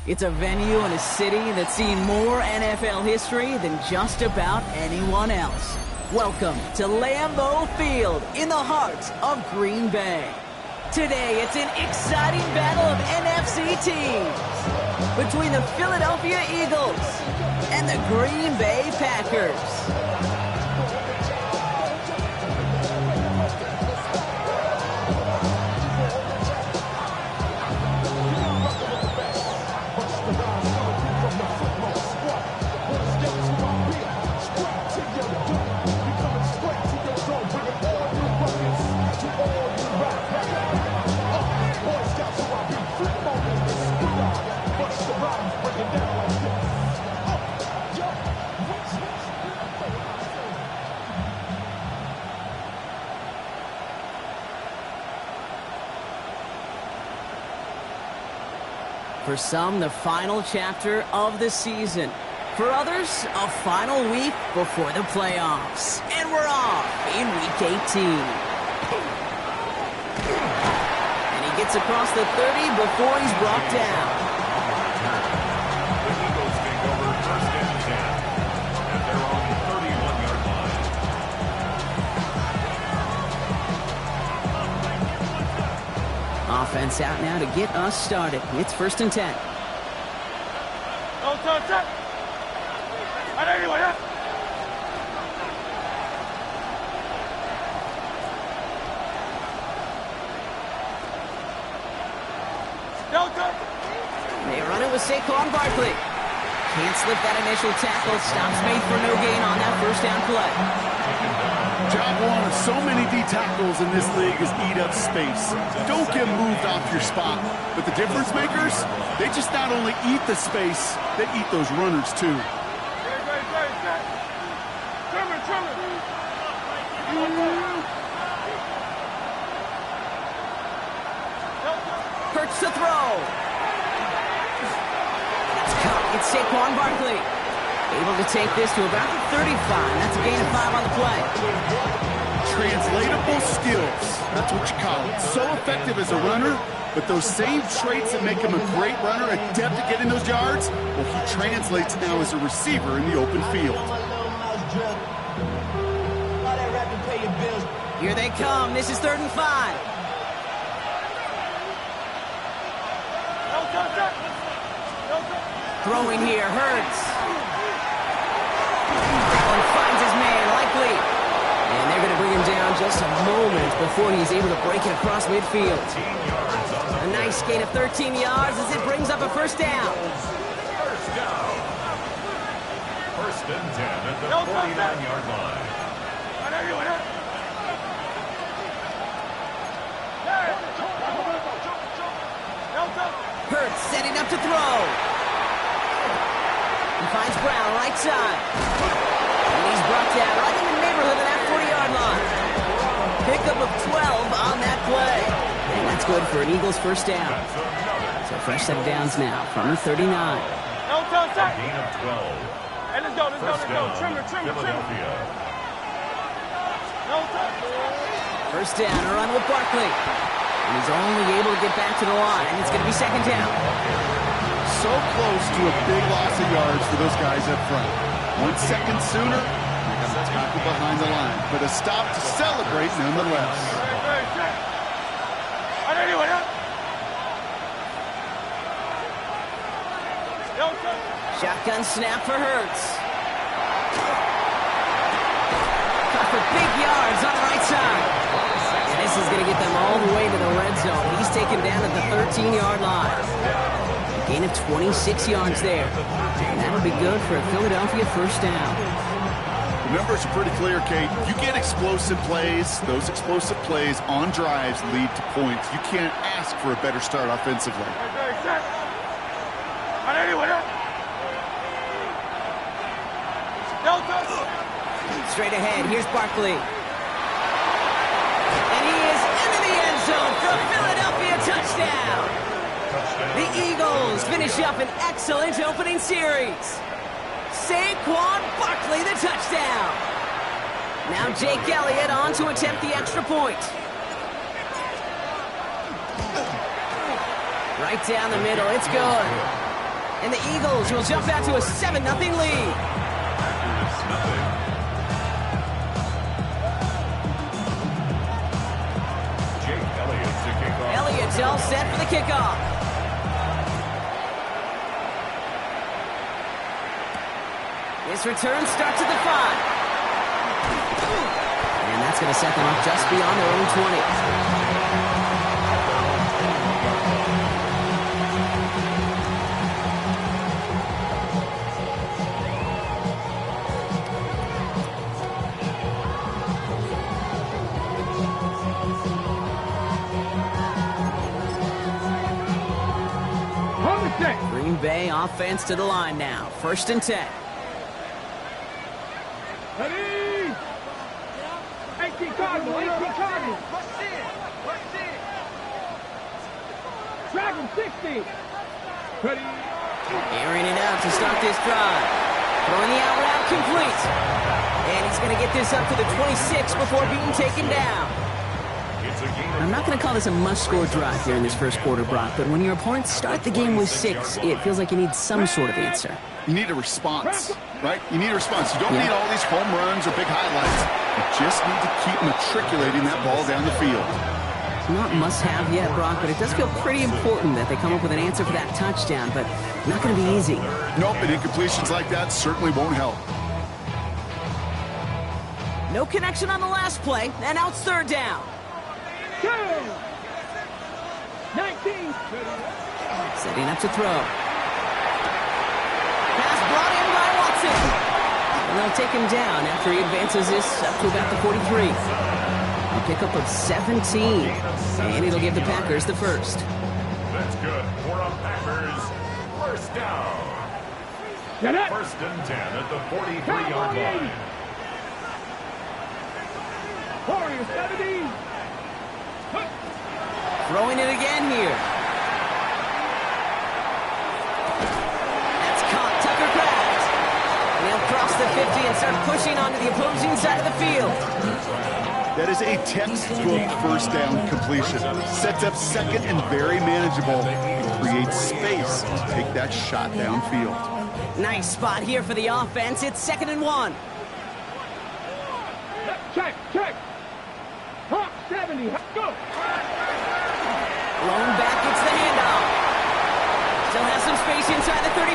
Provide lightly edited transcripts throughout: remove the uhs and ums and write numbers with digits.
It's a venue in a city that's seen more NFL history than just about anyone else. Welcome to Lambeau Field in the heart of Green Bay. Today, it's an exciting battle of NFC teams between the Philadelphia Eagles and the Green Bay Packers. For some, the final chapter of the season. For others, a final week before the playoffs. And we're off in Week 18. And he gets across the 30 before he's brought down. The Eagles take over first and 10. And they're on the 31-yard line. Offense out now to get us started. It's first and 10. They run it with Saquon Barkley. Can't slip that initial tackle. Stops made for no gain on that first down play. Job one of so many D tackles in this league is eat up space. Don't get moved off your spot. But the difference makers, they just not only eat the space, they eat those runners too. Hurts to throw. It's Saquon Barkley. Able to take this to about the 35. That's a gain of 5 on the play. Translatable skills. That's what you call it. So effective as a runner, but those same traits that make him a great runner, adept at getting those yards, well, he translates now as a receiver in the open field. Here they come. This is 3rd and 5. Throwing here, Hurts. Allen finds his man, likely. And they're going to bring him down just a moment before he's able to break it across midfield. A nice gain of 13 yards as it brings up a first down. First down. First and 10 at the 49-yard line. Hurts setting up to throw. He finds Brown right side. And he's brought down right in the neighborhood of that 40-yard line. Pickup of 12 on that play. And that's good for an Eagles first down. So fresh set of downs now from the 39. Gain of 12. Hey, let's go. Trimmer. Philadelphia. First down, a run with Barkley. And he's only able to get back to the line. And it's going to be second down. So close to a big loss of yards for those guys up front. 1 second sooner, they got a tackle behind the line. But a stop to celebrate nonetheless. Shotgun snap for Hurts. Caught for big yards on the right side. And This is going to get them all the way to the red zone. He's taken down at the 13-yard line. A gain of 26 yards there. And that'll be good for a Philadelphia first down. The numbers are pretty clear, Kate. You get explosive plays. Those explosive plays on drives lead to points. You can't ask for a better start offensively. Straight ahead, here's Barkley. And he is into the end zone for a Philadelphia touchdown. The Eagles finish up an excellent opening series. Saquon Barkley, the touchdown. Now Jake Elliott on to attempt the extra point. Right down the middle, it's good. And the Eagles will jump out to a 7-0 lead. Elliott's all set for the kickoff. This return starts at the 5. And that's going to set them up just beyond their own 20. Green Bay offense to the line now. 1st and 10. Ready? 18 Cardinal, 18 Cardinal. Dragon 60. Ready? Airing it out to start this drive. Throwing the out route complete. And he's going to get this up to the 26 before being taken down. I'm not going to call this a must-score drive here in this first quarter, Brock, but when your opponents start the game with 6, it feels like you need some sort of answer. You need a response, right? You need a response. You don't need all these home runs or big highlights. You just need to keep matriculating that ball down the field. It's not must-have yet, Brock, but it does feel pretty important that they come up with an answer for that touchdown, but not going to be easy. Nope, and incompletions like that certainly won't help. No connection on the last play, and now it's 3rd down. 19. Setting up to throw. Pass brought in by Watson. And they'll take him down after he advances this up to about the 43. A pickup of 17. And it'll give the Packers the first. That's good for a Packers first down. 1st and 10 at the 43-yard line. Warriors 17. Throwing it again here. That's caught. Tucker Kraft. And he'll cross the 50 and start pushing onto the opposing side of the field. That is a textbook first down completion. Sets up 2nd and very manageable. Creates space to take that shot downfield. Nice spot here for the offense. It's 2nd and 1. Check. Hawk 70. Go. Blown back, it's the handoff. Still has some space inside the 35.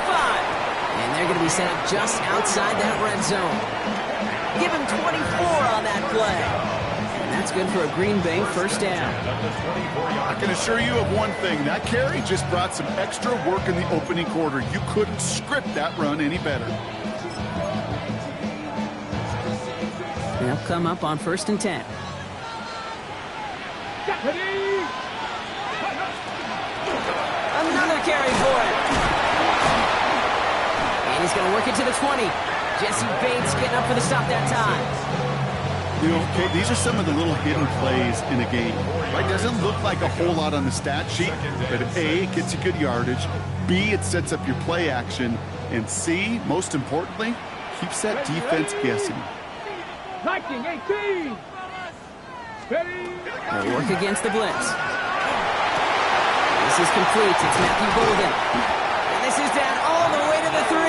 And they're going to be set up just outside that red zone. Give him 24 on that play. And that's good for a Green Bay first down. I can assure you of one thing. That carry just brought some extra work in the opening quarter. You couldn't script that run any better. They'll come up on 1st and 10. Another carry for it. And he's going to work it to the 20. Jesse Bates getting up for the stop that time. You know, okay, these are some of the little hidden plays in a game. Right? Doesn't look like a whole lot on the stat sheet, but A, it gets you good yardage. B, it sets up your play action. And C, most importantly, keeps that defense guessing. 19-18. They'll work against the blitz. This is complete. It's Matthew Golden. And this is down all the way to the 3.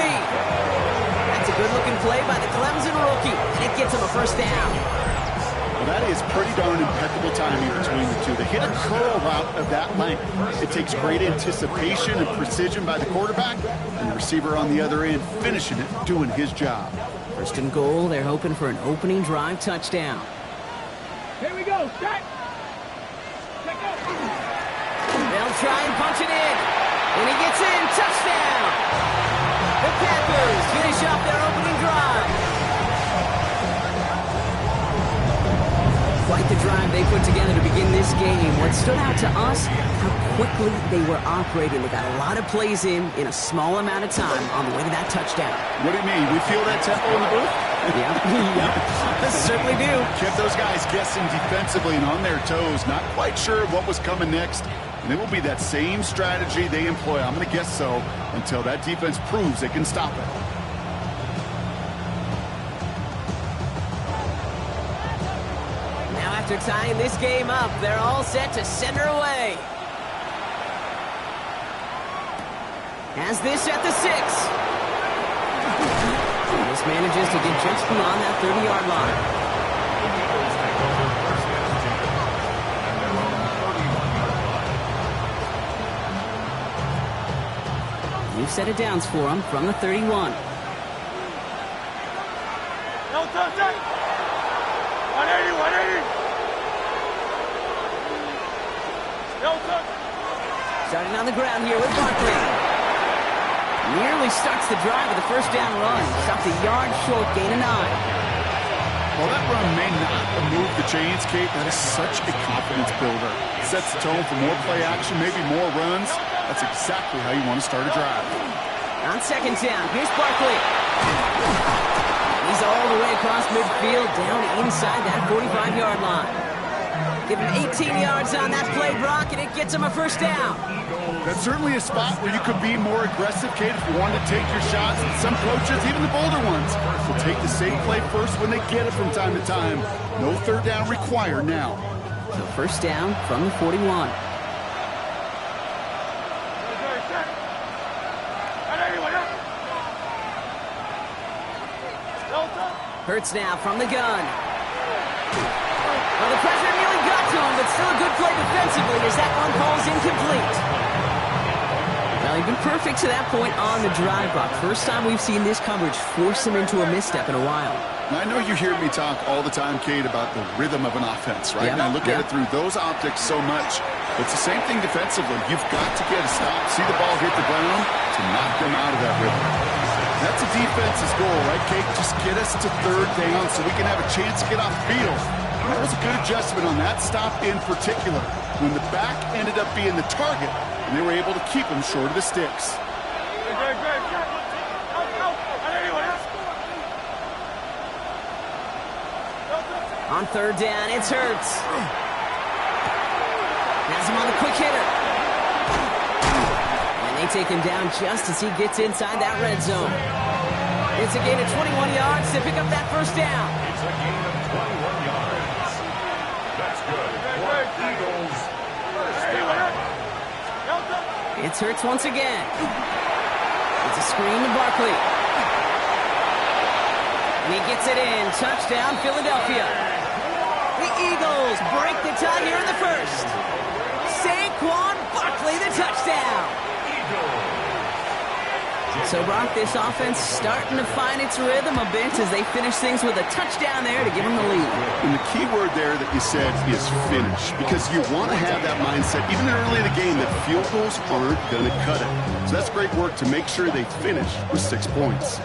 That's a good-looking play by the Clemson rookie. And it gets him a first down. Well, that is pretty darn impeccable timing between the two. They hit a curl route of that length. It takes great anticipation and precision by the quarterback, and the receiver on the other end finishing it, doing his job. 1st and goal. They're hoping for an opening drive touchdown. Here we go. Set. try and punch it in. And he gets in. Touchdown. The Packers finish off their opening drive. Quite the drive they put together to begin this game. What stood out to us, how quickly they were operating. They got a lot of plays in a small amount of time on the way to that touchdown. What do you mean? We feel that tempo in the booth? Yep. Certainly do. Kept those guys guessing defensively and on their toes, not quite sure what was coming next. And it will be that same strategy they employ, I'm going to guess so, until that defense proves they can stop it. Now after tying this game up, they're all set to send her away. Has this at the 6. This manages to get just beyond that 30-yard line. New set of downs for him from the 31. No touch, 180, 180. No touch. Starting on the ground here with Barkley. Nearly starts the drive with a first down run. Stopped a yard short, gain of 9. While that run may not move the chains, Kate, that is such a confidence builder. Sets the tone for more play action, maybe more runs. That's exactly how you want to start a drive. On second down, here's Barkley. He's all the way across midfield, down inside that 45-yard line. Give him 18 yards on that play, Brock, and it gets him a first down. That's certainly a spot where you could be more aggressive, Kate, if you wanted to take your shots. And some coaches, even the bolder ones, will take the safe play first when they get it from time to time. No third down required now. So first down from the 41. Hurts now from the gun. Well, the pressure nearly got to him, but still a good play defensively as that one falls incomplete. Well, he'd been perfect to that point on the drive, Brock. First time we've seen this coverage force him into a misstep in a while. I know you hear me talk all the time, Kate, about the rhythm of an offense, right? And I look at it through those optics so much. It's the same thing defensively. You've got to get a stop, see the ball hit the ground to knock them out of that rhythm. That's a defense's goal, right, Kate? Just get us to third down so we can have a chance to get off the field. And that was a good adjustment on that stop in particular, when the back ended up being the target, and they were able to keep him short of the sticks. On third down, it's Hurts. Has him on the quick hitter. And they take him down just as he gets inside that red zone. It's a gain of 21 yards to pick up that first down. It's a gain of 21 yards. That's good for Eagles. First down. It's Hurts once again. It's a screen to Barkley. And he gets it in. Touchdown, Philadelphia. The Eagles break the tie here in the first. Saquon Barkley, the touchdown. So, Brock, this offense starting to find its rhythm a bit as they finish things with a touchdown there to give them the lead. And the key word there that you said is finish, because you want to have that mindset, even early in the game, that field goals aren't going to cut it. So that's great work to make sure they finish with 6 points.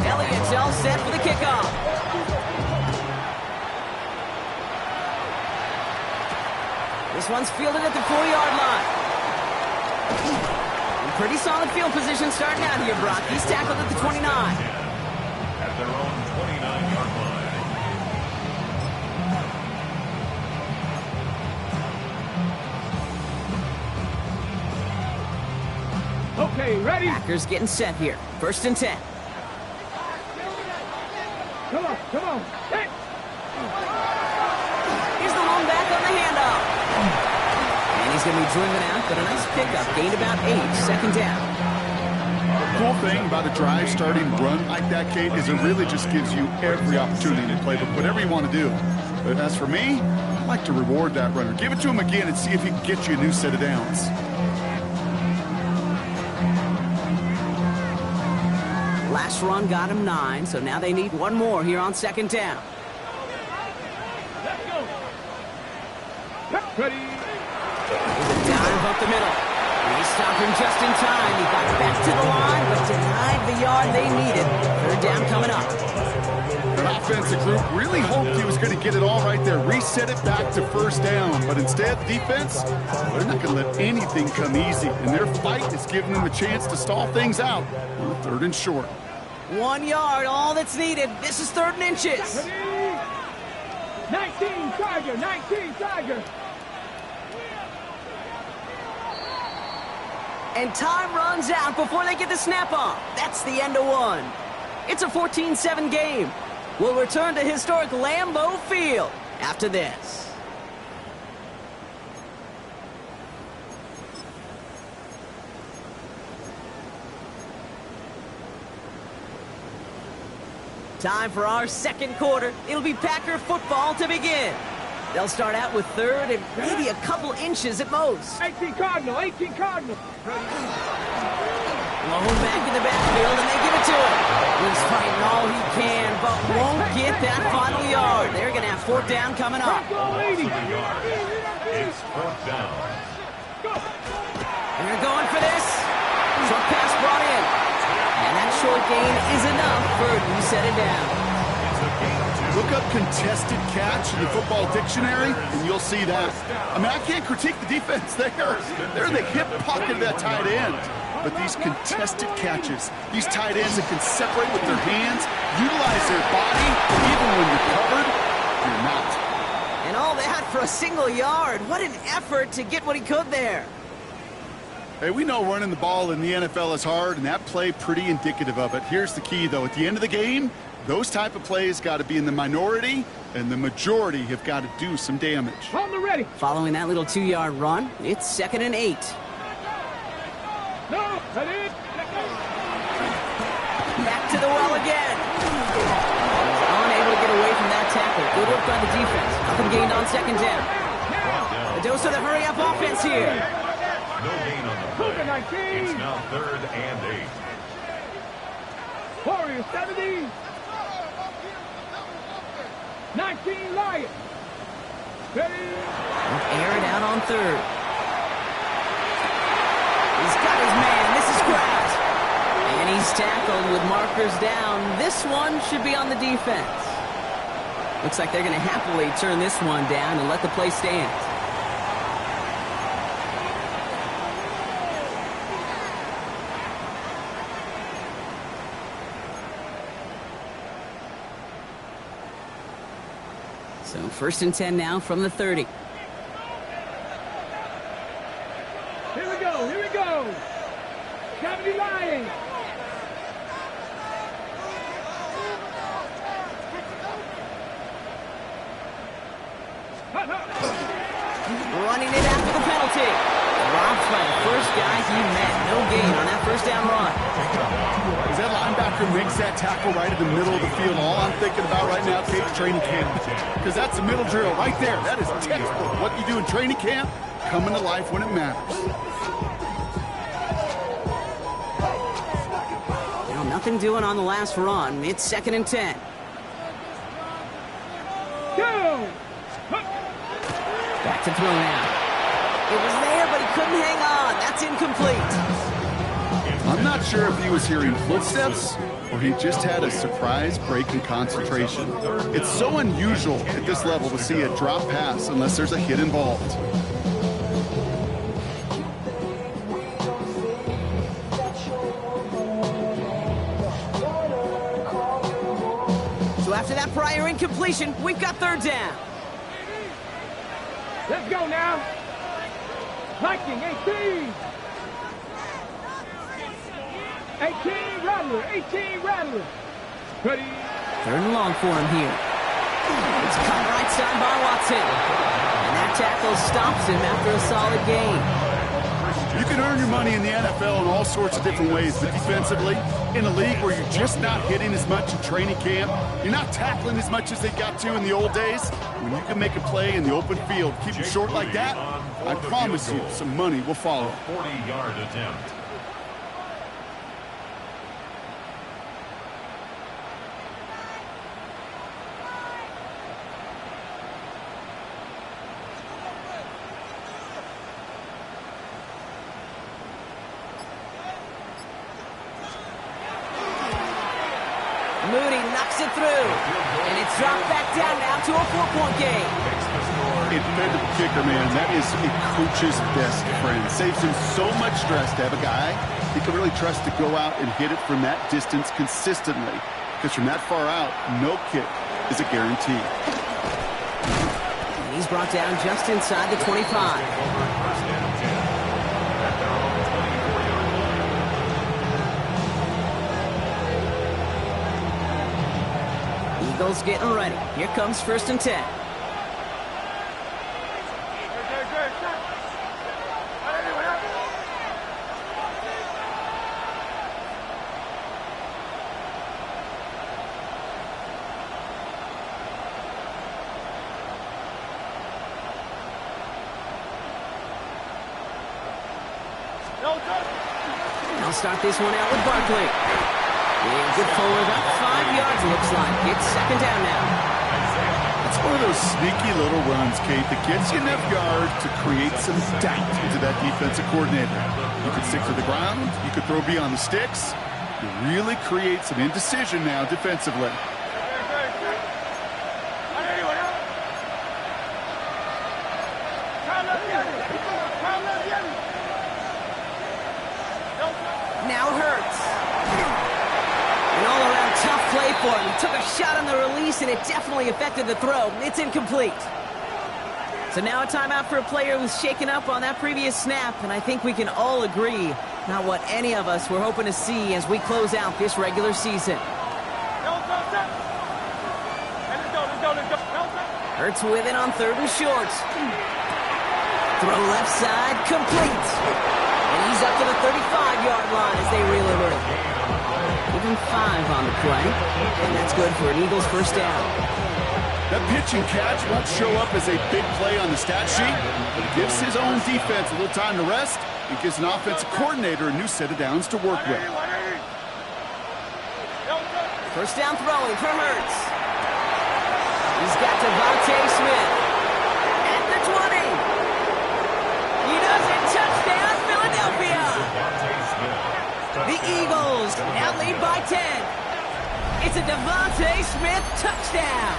Elliott's all set for the kickoff. This one's fielded at the 4-yard line. Pretty solid field position starting out here, Brock. He's tackled at the 29. At their own 29-yard line. Okay, ready? Packers getting set here. First and 10. Come on. Hey. Here's the long back on the handoff. And he's going to be driven out, but a nice pickup. Gained about 8. Second down. The cool thing about a drive starting run like that, Kate, is it really just gives you every opportunity to play whatever you want to do. But as for me, I like to reward that runner. Give it to him again and see if he can get you a new set of downs. Last run got him 9, so now they need one more here on second down. Let's go. Ready. There's a dive up the middle. They stopped him just in time. He got back to the line, but denied the yard they needed. Third down coming up. The offensive group really hoped he was going to get it all right there, reset it back to first down. But instead, defense, they're not going to let anything come easy. And their fight is giving them a chance to stall things out on third and short. 1 yard, all that's needed. This is third and inches. Ready. 19 Tiger, 19 Tiger. And time runs out before they get the snap off. That's the end of one. It's a 14-7 game. We'll return to historic Lambeau Field after this. Time for our second quarter. It'll be Packer football to begin. They'll start out with third and maybe a couple inches at most. 18 Cardinal, 18 Cardinal. Blown back in the backfield, and they give it to him. He's fighting all he can, but won't get that final yard. They're going to have fourth down coming up. It's fourth down. And they're going for this. Short pass brought in. And that short gain is enough for a new set it down. Look up contested catch in the football dictionary, and you'll see that. I mean, I can't critique the defense there. They're in the hip pocket of that tight end. But these contested catches, these tight ends that can separate with their hands, utilize their body, even when you're covered, you're not. And all that for a single yard. What an effort to get what he could there. Hey, we know running the ball in the NFL is hard, and that play pretty indicative of it. Here's the key, though. At the end of the game, those type of plays got to be in the minority, and the majority have got to do some damage. On the ready. Following that little 2-yard run, it's 2nd and 8. No, ready. Back to the well again. He's unable to get away from that tackle. Good work by the defense. Nothing gained on second down. A dose of the hurry-up offense here. No gain on the play. It's now 3rd and 8. Warriors 70. 19 Lions. Ready. Air it out on third. He's got his man. This is grabbed. And he's tackled with markers down. This one should be on the defense. Looks like they're going to happily turn this one down and let the play stand. So 1st and 10 now from the 30. Here we go, here we go. 70 Lions. Running it after the penalty. Dropped by the first guy he met. No gain on that first down run. As that linebacker makes that tackle right in the middle of the field, all I'm thinking about right now is training camp. Because that's a middle drill right there. That is textbook. What you do in training camp, coming to life when it matters. Now, nothing doing on the last run. It's 2nd and 10. Go. Back to throw now. It was there, but he couldn't hang on. That's incomplete. I'm not sure if he was hearing footsteps or he just had a surprise break in concentration. It's so unusual at this level to see a drop pass unless there's a hit involved. So after that prior incompletion, we've got third down. Let's go now. Viking 18. 18 Rattler, 18 Rattler. Ready. 3rd and long for him here. It's cut right side by Watson. And that tackle stops him after a solid gain. You can earn your money in the NFL in all sorts of different ways, but defensively, in a league where you're just not hitting as much in training camp, you're not tackling as much as they got to in the old days, when you can make a play in the open field, keep it short like that, I promise you some money will follow. 40-yard attempt. Moody knocks it through. And it's dropped back down now to a 4-point game. Independent kicker, man, that is a coach's best friend. Saves him so much stress to have a guy he can really trust to go out and hit it from that distance consistently. Because from that far out, no kick is a guarantee. And he's brought down just inside the 25. Eagles getting ready. Here comes 1st and 10. I'll start this one out with Barkley. Yeah, good forward, about 5 yards looks like. It's 2nd down now. It's one of those sneaky little runs, Kate, that gets you enough yards to create some doubt into that defensive coordinator. You could stick to the ground, you could throw beyond the sticks. You really create some indecision now defensively. Now Hurts. An all-around tough play for him. He took a shot on the release, and it definitely affected the throw. It's incomplete. So now a timeout for a player who's shaken up on that previous snap, and I think we can all agree not what any of us were hoping to see as we close out this regular season. Hurts with it on 3rd and short. Throw left side, complete. And he's up to the 35-yard line as they reel him in. Give him 5 on the play, and that's good for an Eagles 1st down. That pitch and catch won't show up as a big play on the stat sheet, but it gives his own defense a little time to rest and gives an offensive coordinator a new set of downs to work with. 1st down throwing for Hurts. He's got Devontae Smith at the 20. He does it. Touchdown, Philadelphia. The Eagles now lead by 10. It's a Devontae Smith touchdown.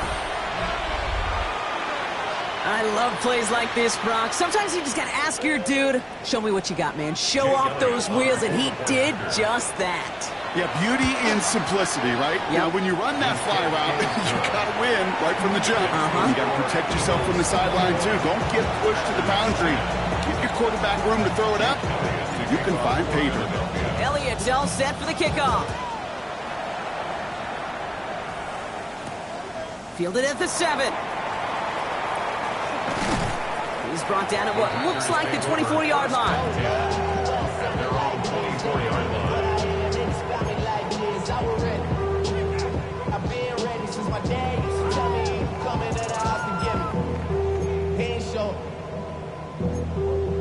I love plays like this, Brock. Sometimes you just got to ask your dude, show me what you got, man. Show off those wheels, and he did just that. Yeah, beauty in simplicity, right? Yep. Now, when you run that fly route, you got to win right from the jump. You got to protect yourself from the sideline, too. Don't get pushed to the boundary. Give your quarterback room to throw it up, so you can find pay dirt. Elliott's all set for the kickoff. Fielded at the 7. He's brought down at what looks like the 24-yard line. I've been ready since my dad used to tell me he coming to the house to get me. He ain't show.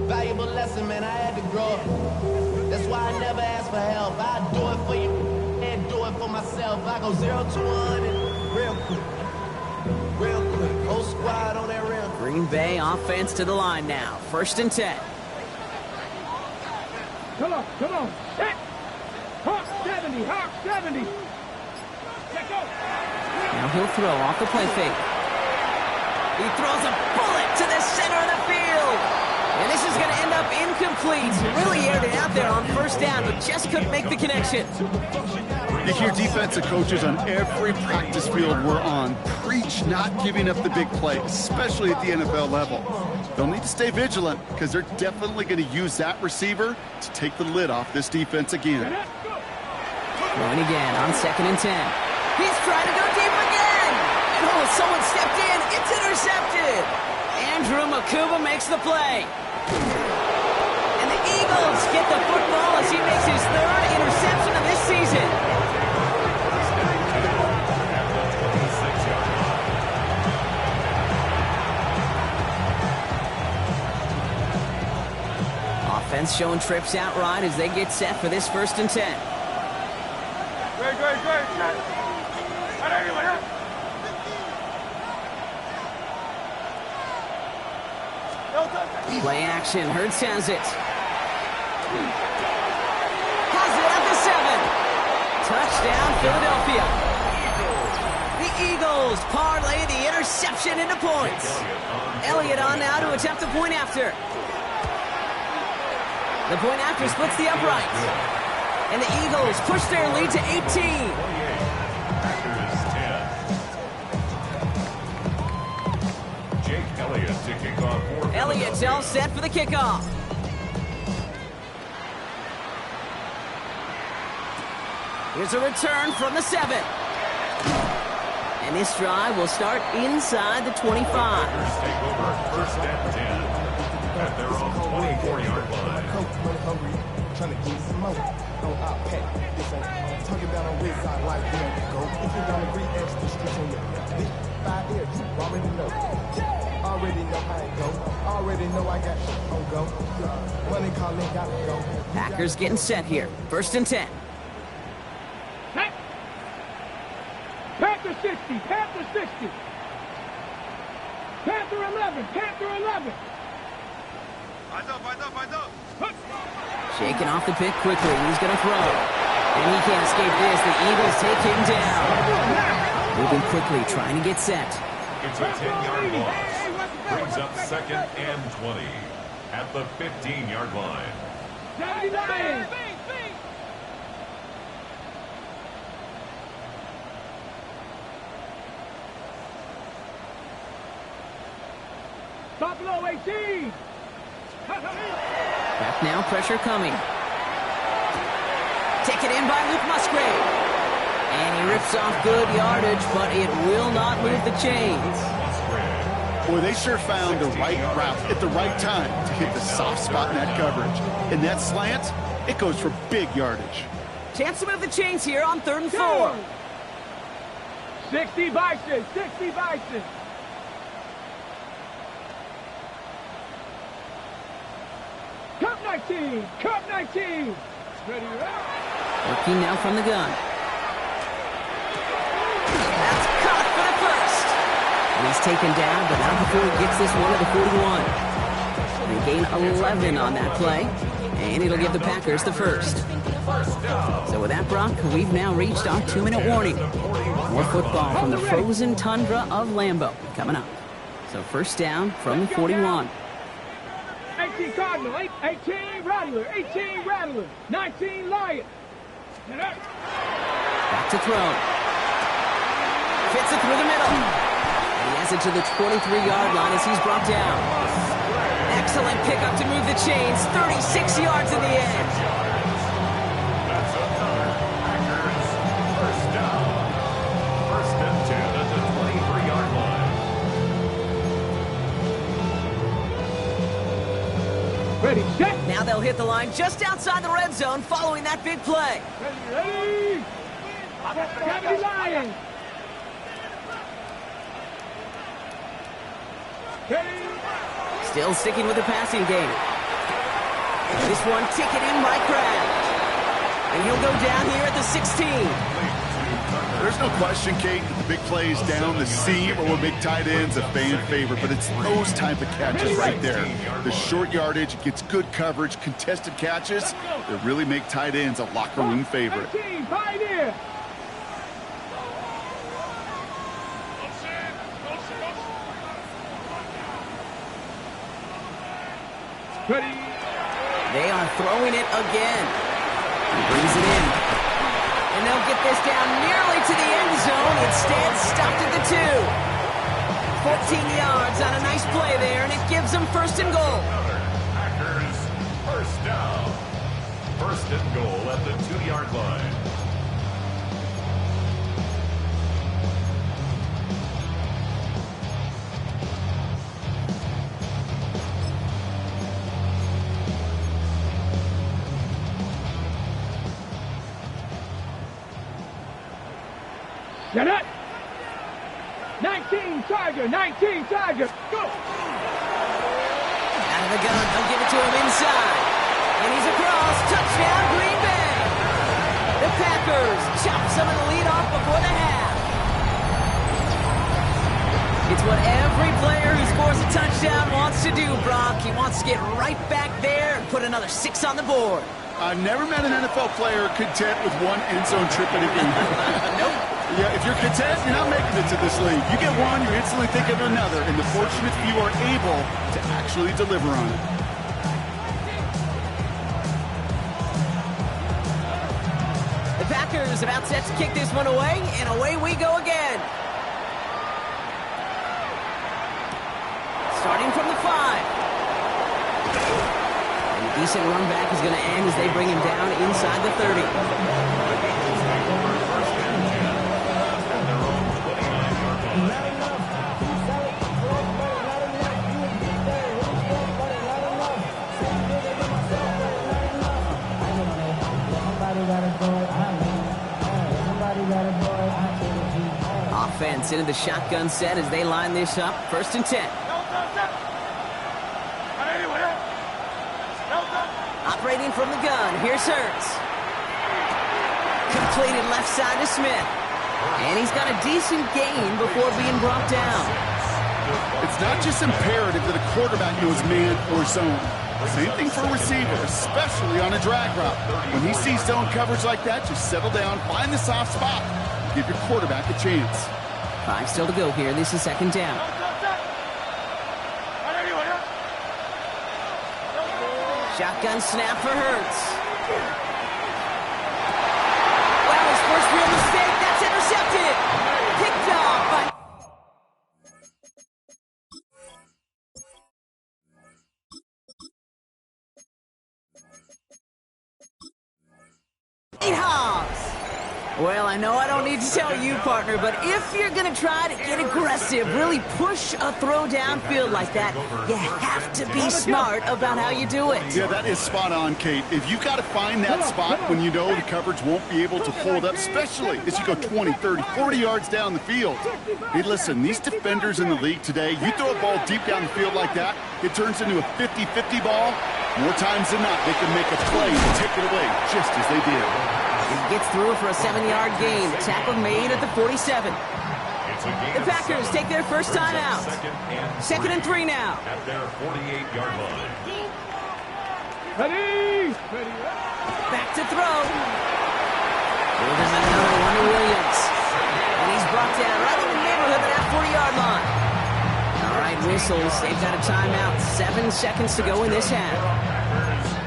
Valuable lesson, man, I had to grow up. That's why I never ask for help. I do it for you and do it for myself. I go 0 to 100 real quick. Real quick. Whole squad on that real. Green Bay offense to the line now. 1st and 10. Come on. Hit. Hawk 70. Hawk 70. Let go. Now he'll throw off the play fake. He throws a bullet to the center of the field. And this is going to end up incomplete. Really aired it out there on 1st down, but just couldn't make the connection. You hear defensive coaches on every practice field we're on preach not giving up the big play, especially at the NFL level. They'll need to stay vigilant because they're definitely going to use that receiver to take the lid off this defense again. Going again on 2nd and 10. He's trying to go deep again. And oh, someone stepped in. It's intercepted. Andrew Makuba makes the play. And the Eagles get the football as he makes his 3rd interception of this season. Offense showing trips out right as they get set for this 1st and 10. Play action. Hurts has it. Has it at the 7. Touchdown, Philadelphia. Eagles parlay the interception into points. Elliott on now to attempt the point after. The point after splits the uprights. And the Eagles push their lead to 18. Elliott's all set for the kickoff. Here's a return from the 7. And this drive will start inside the 25. Take over first and 10 at their own 24-yard line. Trying to get some more. Don't outpack. This ain't talking about on which side like them. Go. If you don't agree, extra streets on your big 5 years. You already know. Already know how it go. Already know I got shit on go. Money calling, gotta go. Packers getting set here. First and 10. Panther 60, Panther 60. Panther 11, Panther 11. Shaking off the pick quickly. He's going to throw. And he can't escape this. The Eagles take him down. Moving quickly, trying to get set. It's a 10-yard loss. Brings up second and 20 at the 15-yard line. 79. Buffalo 18. Back now, pressure coming. Taken in by Luke Musgrave. And he rips off good yardage, but it will not move the chains. Boy, they sure found the right route at the right time to hit the soft spot in that coverage. And that slant, it goes for big yardage. Chance to move the chains here on 3rd and 4. 60 Bison, 60 Bison. Cup 19, Cup 19. Ready, Working now from the gun. That's caught for the first. And he's taken down, but not before he gets this one at the 41. They gain 11 on that play, and it'll give the Packers the first. So with that, Brock, we've now reached our 2-minute warning. More football from the frozen tundra of Lambeau coming up. So first down from the 41. 18 Cardinal, 18 Rattler, 18 Rattler, 19 Lion. Back to throw. Fits it through the middle. And he has it to the 23-yard line as he's brought down. Excellent pickup to move the chains. 36 yards in the end. That's another Packers first down. First and 10 at the 23-yard line. Ready, set. Now they'll hit the line just outside the red zone following that big play. Ready, ready. 70 Lions. Still sticking with the passing game. This one taken in by Crabbe. And he'll go down here at the 16. There's no question, Kate, that the big plays down the seam or will make tight ends a fan favorite, but it's those type of catches right there. The short yardage gets good coverage, contested catches that really make tight ends a locker room favorite. 18, Pioneer. Ready. They are throwing it again. He brings it in. And they'll get this down nearly to the end zone. Instead, stopped at the 2. 14 yards on a nice play there, and it gives them first and goal. Packers first down. First and goal at the 2-yard line. Get it! 19 Tiger, 19 Tiger, go! Out of the gun, they'll give it to him inside. And he's across, touchdown Green Bay! The Packers chop some of the lead off before the half. It's what every player who scores a touchdown wants to do, Brock. He wants to get right back there and put another 6 on the board. I've never met an NFL player content with one end zone trip in a game. Nope. Yeah, if you're content, you're not making it to this league. You get one, you instantly think of another, and the fortunate few are able to actually deliver on it. The Packers about set to kick this one away, and away we go again. Starting from the 5. And a decent run back is going to end as they bring him down inside the 30. Offense into the shotgun set as they line this up. 1st and 10. Operating from the gun, here's Hurts. Completed left side to Smith. And he's got a decent gain before being brought down. It's not just imperative that a quarterback knows man or zone. Same thing for a receiver, especially on a drag route. When he sees zone coverage like that, just settle down, find the soft spot, give your quarterback a chance. 5 still to go here. This is 2nd down. Shotgun snap for Hurts. Wow, his first real mistake. That's intercepted. Picked off by... Hobbs. Well, I know I don't need to tell you, partner, but if you're going to try to get aggressive, really push a throw downfield like that, you have to be smart about how you do it. Yeah, that is spot on, Kate. If you've got to find that spot when you know the coverage won't be able to hold up, especially as you go 20, 30, 40 yards down the field. Hey, listen, these defenders in the league today, you throw a ball deep down the field like that, it turns into a 50-50 ball. More times than not, they can make a play and take it away, just as they did. He gets through for a 7-yard gain. The tackle made at the 47. The Packers take their first time out. 2nd and 3 now. At their 48-yard line. Ready? Back to throw. Here's another one to Williams. And he's brought down right in the neighborhood of that 40-yard line. All right, whistles. They've got a timeout. 7 seconds to go in this half.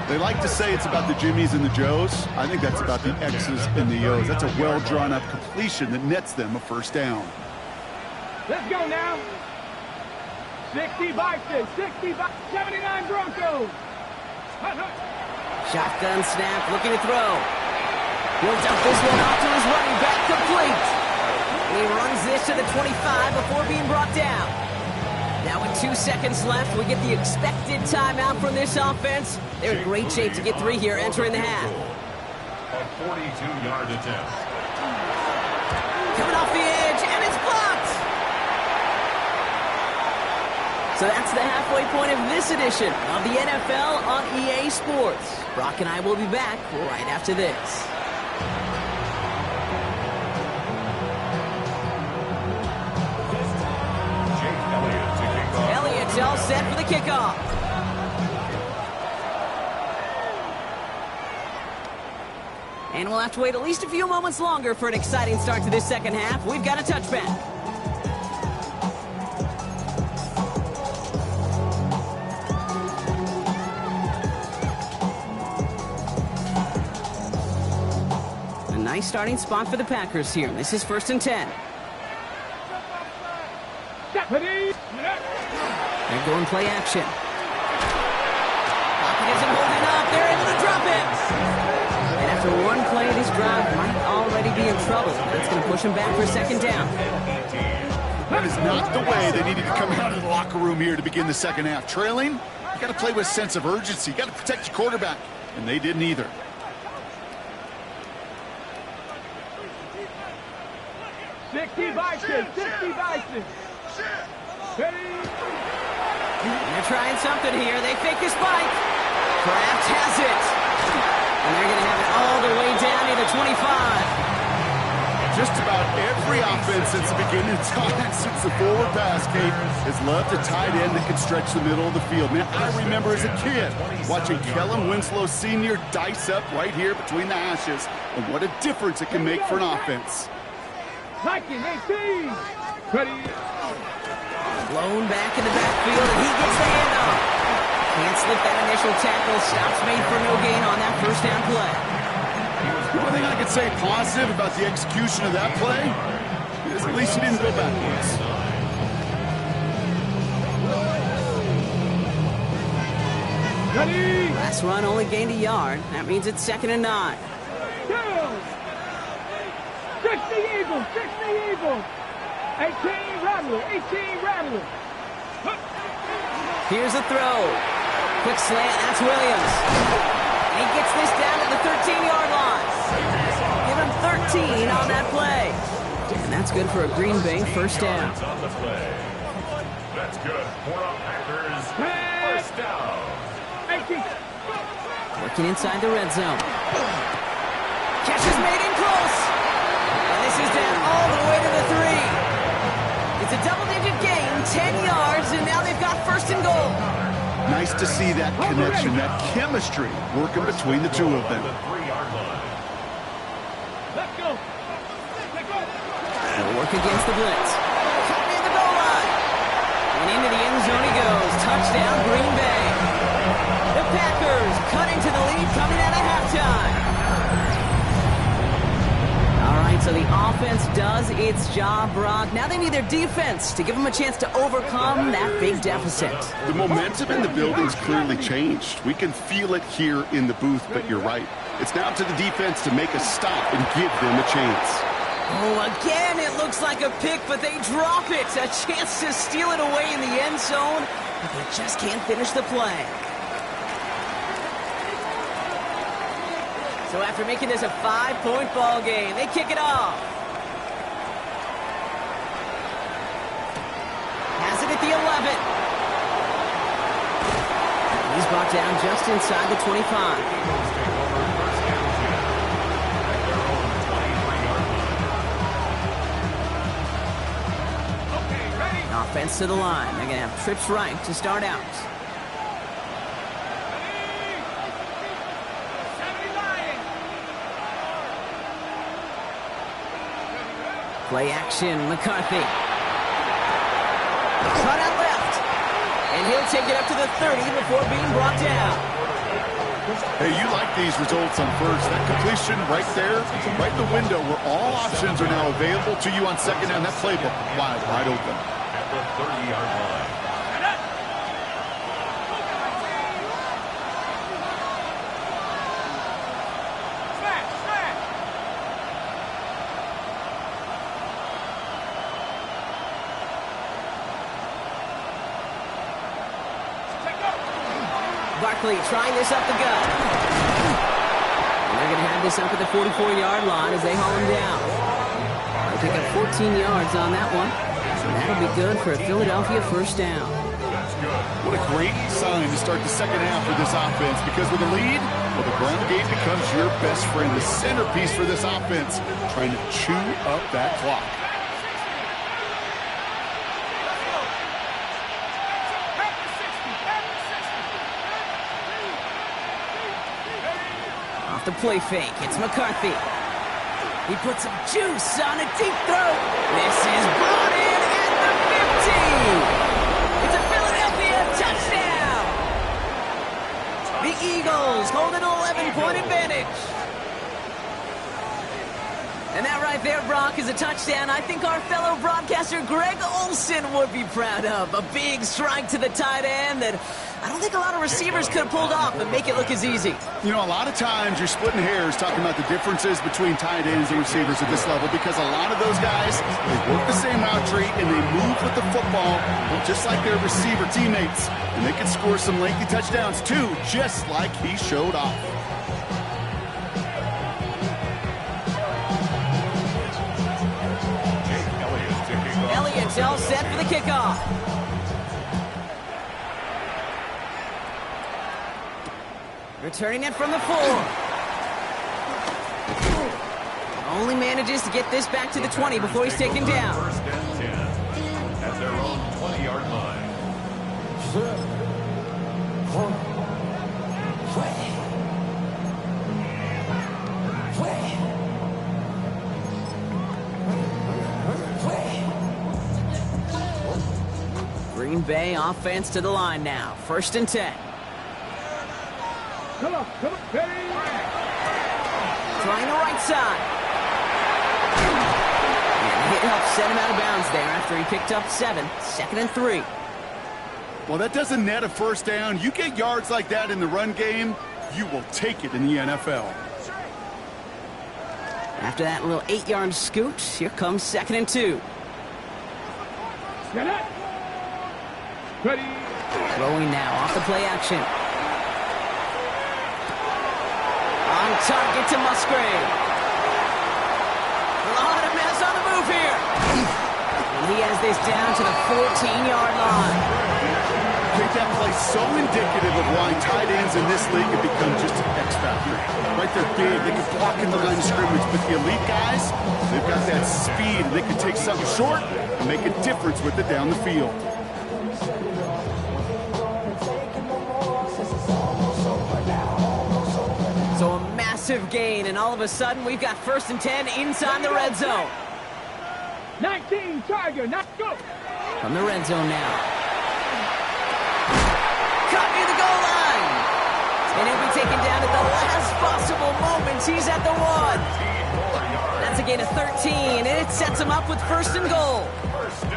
They like to say it's about the Jimmies and the Joes. I think that's about the X's and the O's. That's a well-drawn-up completion that nets them a first down. Let's go now. 60 Vikings, 60 Vikings, 79 Broncos. Shotgun snap, looking to throw. He'll dump this one off to his running back, complete. And he runs this to the 25 before being brought down. Now with 2 seconds left, we get the expected timeout from this offense. They're in great shape to get 3 here entering the half. A 42-yard attempt. Coming off the edge, and it's blocked! So that's the halfway point of this edition of the NFL on EA Sports. Brock and I will be back right after this. Elliott's all set for the kickoff. And we'll have to wait at least a few moments longer for an exciting start to this second half. We've got a touchback. A nice starting spot for the Packers here. This is 1st and 10. They're going play action. Pocket isn't holding up. They're able to drop it. And after one play, this drive might already be in trouble. That's going to push him back for a 2nd down. That is not the way they needed to come out of the locker room here to begin the second half. Trailing, you got to play with a sense of urgency. You got to protect your quarterback, and they didn't either. Sixty Vikings. They're trying something here. They fake the spike. Kraft has it. And they're going to have it all the way down to the 25. Just about every offense since the beginning of time, since the forward pass, Kate, has loved a tight end that can stretch the middle of the field. Man, I remember as a kid watching Kellen Winslow Sr. dice up right here between the hashes, and what a difference it can make for an offense. Hiking, 18. Ready. Blown back in the backfield, and he gets the handoff. Can't slip that initial tackle. Stops made for no gain on that first down play. The only thing I could say positive about the execution of that play is at least he didn't go backwards. Ready. Last run only gained a yard. That means it's 2nd and 9. 60 Eagles, 60 Eagles. 18 Rattler, 18 Rattler. Here's a throw. Quick slant, that's Williams. And he gets this down to the 13-yard line. Give him 13 on that play. And that's good for a Green Bay first down. That's good for a Packers first down. 18. Working inside the red zone. Catch is made in close. And this is down all the way to the 3. It's a double-digit gain, 10 yards, and now they've got 1st and goal. Nice to see that connection, that chemistry working between the two of them. Let's go. They'll work against the blitz. Cut near the goal line. And into the end zone he goes. Touchdown, Green Bay. The Packers cut into the lead coming out of halftime. All right, so the offense does its job, Brock. Now they need their defense to give them a chance to overcome that big deficit. The momentum in the building's clearly changed. We can feel it here in the booth, but you're right. It's now to the defense to make a stop and give them a chance. Oh, again, it looks like a pick, but they drop it. A chance to steal it away in the end zone, but they just can't finish the play. So after making this a 5-point ball game, they kick it off. Has it at the 11. He's brought down just inside the 25. Offense to the line. They're going to have trips right to start out. Play action, McCarthy. Cut out left. And he'll take it up to the 30 before being brought down. Hey, you like these results on first. That completion right there, right in the window where all options are now available to you on second down. That playbook wide open. At the 30-yard line. Barkley trying this up the gut. And they're going to have this up at the 44-yard line as they haul him down. They pick up 14 yards on that one. And that'll be good for a Philadelphia first down. What a great sign to start the second half for this offense, because with a lead, well, the ground game becomes your best friend, the centerpiece for this offense, trying to chew up that clock. Off the play fake, it's McCarthy. He puts some juice on a deep throw. This is brought in at the 50. It's a Philadelphia touchdown. The Eagles hold an 11-point advantage. And that right there, Brock, is a touchdown I think our fellow broadcaster Greg Olsen would be proud of. A big strike to the tight end that I don't think a lot of receivers could have pulled off and make it look as easy. You know, a lot of times you're splitting hairs talking about the differences between tight ends and receivers at this level, because a lot of those guys, they work the same route tree and they move with the football just like their receiver teammates. And they can score some lengthy touchdowns too, just like he showed off. Elliott's all set for the kickoff. Returning it from the 4. Only manages to get this back to the 20 before he's taken down. First and 10 at their own 20-yard line. Green Bay offense to the line now. 1st and 10. Come on, ready? Trying the right side. And the hit helped set him out of bounds there after he picked up 7. 2nd and 3. Well, that doesn't net a first down. You get yards like that in the run game, you will take it in the NFL. After that little 8-yard scoot, here comes 2nd and 2. Get it. Ready? Throwing now off the play action. On target to Musgrave. A lot of mess on the move here. And he has this down to the 14-yard line. I think that play so indicative of why tight ends in this league have become just an X factor. Right, they're big, they can block in the line of scrimmage, but the elite guys, they've got that speed, and they can take something short and make a difference with it down the field. So a massive gain, and all of a sudden we've got 1st and 10 inside the red zone. 19, Tiger, now go. From the red zone now. Cut near the goal line. And he'll be taken down at the last possible moments. He's at the 1. That's a gain of 13, and it sets him up with 1st and goal.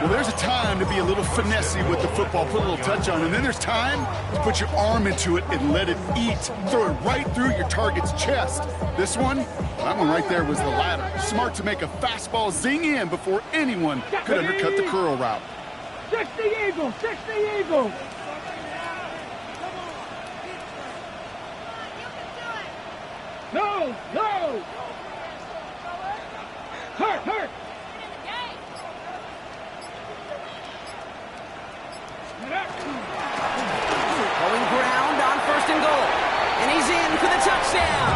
Well, there's a time to be a little finessey with the football, put a little touch on it, and then there's time to put your arm into it and let it eat. Throw it right through your target's chest. This one, that one right there was the latter. Smart to make a fastball zing in before anyone could undercut the curl route. 60 Eagles, 60 Eagles. No, no. Hurt. Going ground on 1st and goal. And he's in for the touchdown.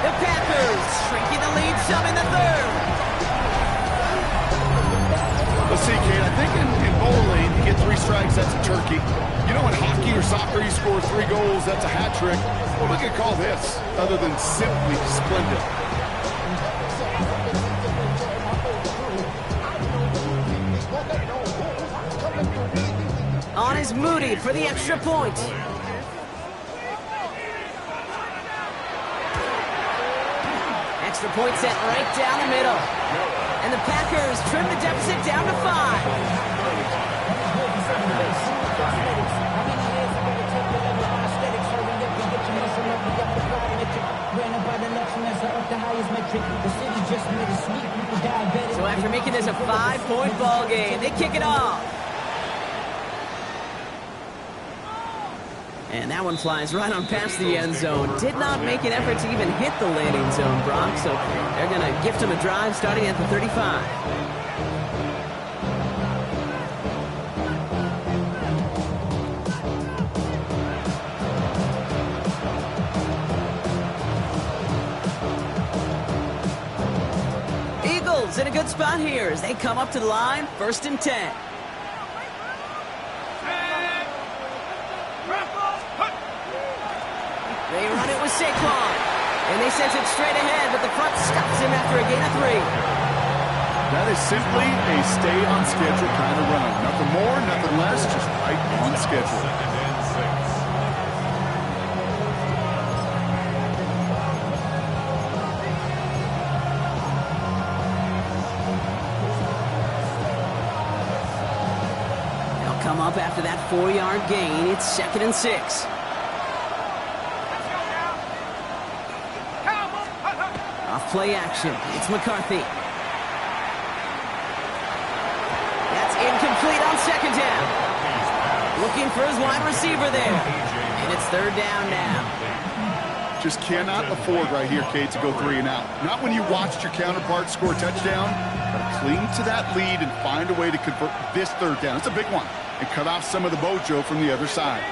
The Packers shrinking the lead some in the 3rd. Let's see, Kate, I think in bowling, you get 3 strikes, that's a turkey. You know, in hockey or soccer, you score 3 goals, that's a hat trick. What we could call this, other than simply splendid? On is Moody for the extra point. Extra point set right down the middle. And the Packers trim the deficit down to 5. So after making this a 5-point ball game, they kick it off. And that one flies right on past the end zone. Did not make an effort to even hit the landing zone, Brock. So they're going to gift him a drive starting at the 35. Eagles in a good spot here as they come up to the line, 1st and 10. They run it with Saquon, and they send it straight ahead, but the front stops him after a gain of 3. That is simply a stay-on-schedule kind of run. Nothing more, nothing less, just right on schedule. They'll come up after that 4-yard gain. It's 2nd and 6. Play action. It's McCarthy. That's incomplete on 2nd down. Looking for his wide receiver there. And it's 3rd down now. Just cannot afford right here, Kate, to go 3 and out. Not when you watched your counterpart score a touchdown. But cling to that lead and find a way to convert this 3rd down. It's a big one. And cut off some of the mojo from the other side.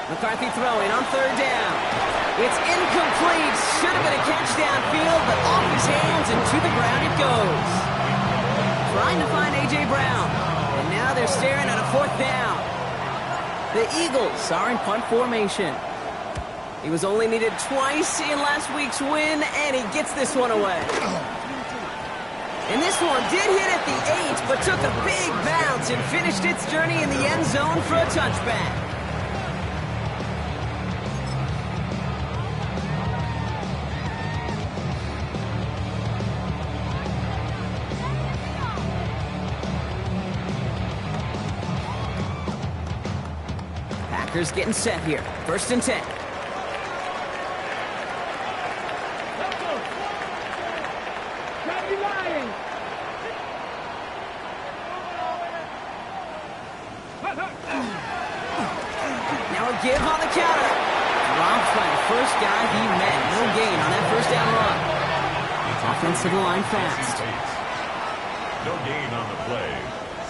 McCarthy throwing on 3rd down. It's incomplete. Should have been a catch downfield, but off his hands and to the ground it goes. Trying to find A.J. Brown. And now they're staring at a 4th down. The Eagles are in punt formation. He was only needed twice in last week's win, and he gets this one away. And this one did hit at the 8, but took a big bounce and finished its journey in the end zone for a touchback. Packers getting set here. 1st and 10. Now a give on the counter. Dropped by the first guy he met. No gain on that first down run. Offensive line fast. No gain on the play.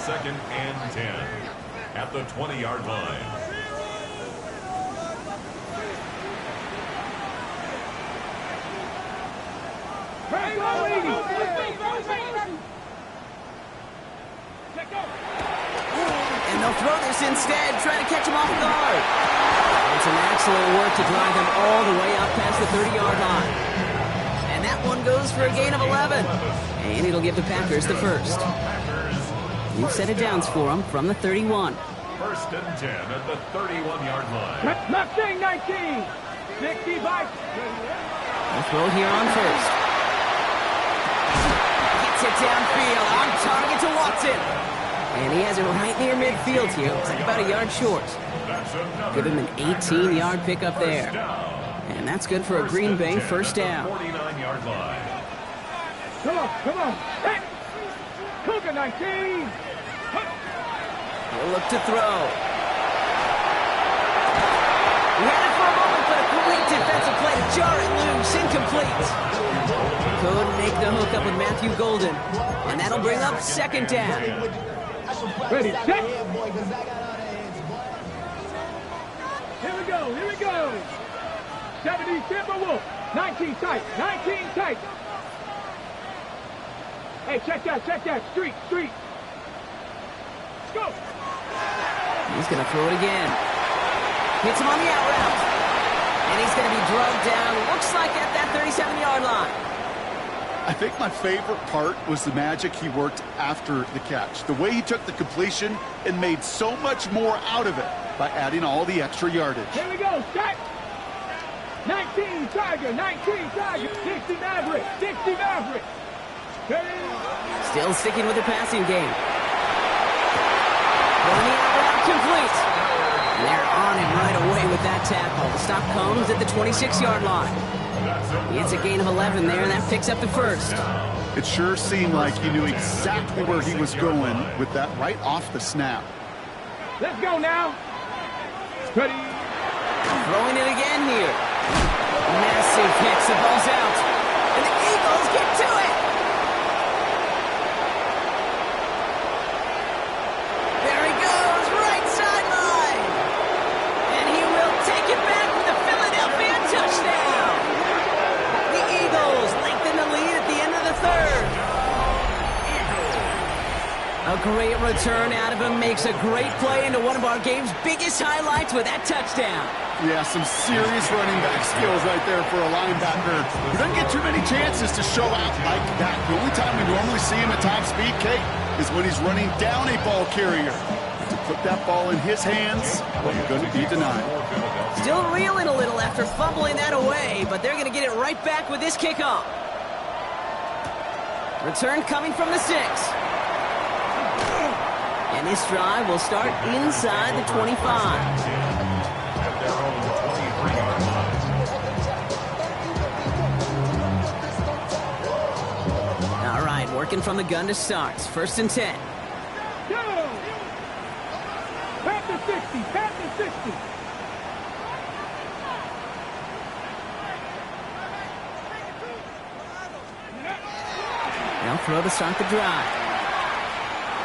2nd and 10 at the 20-yard line. And they'll throw this instead, trying to catch him off guard. It's an excellent work to drive him all the way up past the 30-yard line. And that one goes for a gain of 11. And it'll give the Packers the first. New set of downs for them from the 31. 1st and 10 at the 31-yard line. Left thing, 19. 65. They'll throw it here on 1st. Gets it downfield, on target to Watson. And he has it right near midfield here. It's like about a yard short. Give him an 18-yard pickup there. And that's good for a Green Bay 1st down. 49-yard line. Come on. Hey! Cougar 19. He'll look to throw. He had it for a moment, but a great defensive play to jar it loose. Incomplete. Couldn't make the hook up with Matthew Golden. And that'll bring up 2nd down. Ready, set. Here we go. 70 Timberwolf. 19 tight. Hey, check that. Street. Let's go. He's going to throw it again. Hits him on the out route. And he's going to be drugged down. Looks like at that 37-yard line. I think my favorite part was the magic he worked after the catch. The way he took the completion and made so much more out of it by adding all the extra yardage. Here we go, set. 19 Tiger. 60 Maverick. Still sticking with the passing game. Going the out route complete. And they're on him right away with that tackle. The stop comes at the 26-yard line. It's a gain of 11 there, and that picks up the first. It sure seemed like he knew exactly where he was going with that right off the snap. Let's go now. Ready. Throwing it again here. Massive hits. The ball's out. And the Eagles get to it. There he goes, right sideline. And he will take it back with a Philadelphia touchdown. The Eagles lengthen the lead at the end of the 3rd. A great return out of him, makes a great play into one of our game's biggest highlights with that touchdown. Yeah, some serious running back skills right there for a linebacker who doesn't get too many chances to show out like that. The only time we normally see him at top speed, Kate, is when he's running down a ball carrier. To put that ball in his hands, well, you're going to be denied. Still reeling a little after fumbling that away, but they're going to get it right back with this kickoff. Return coming from the 6. And this drive will start inside the 25. All right, working from the gun to start. 1st and 10. Go! Pat the 60. They'll throw to start the drive.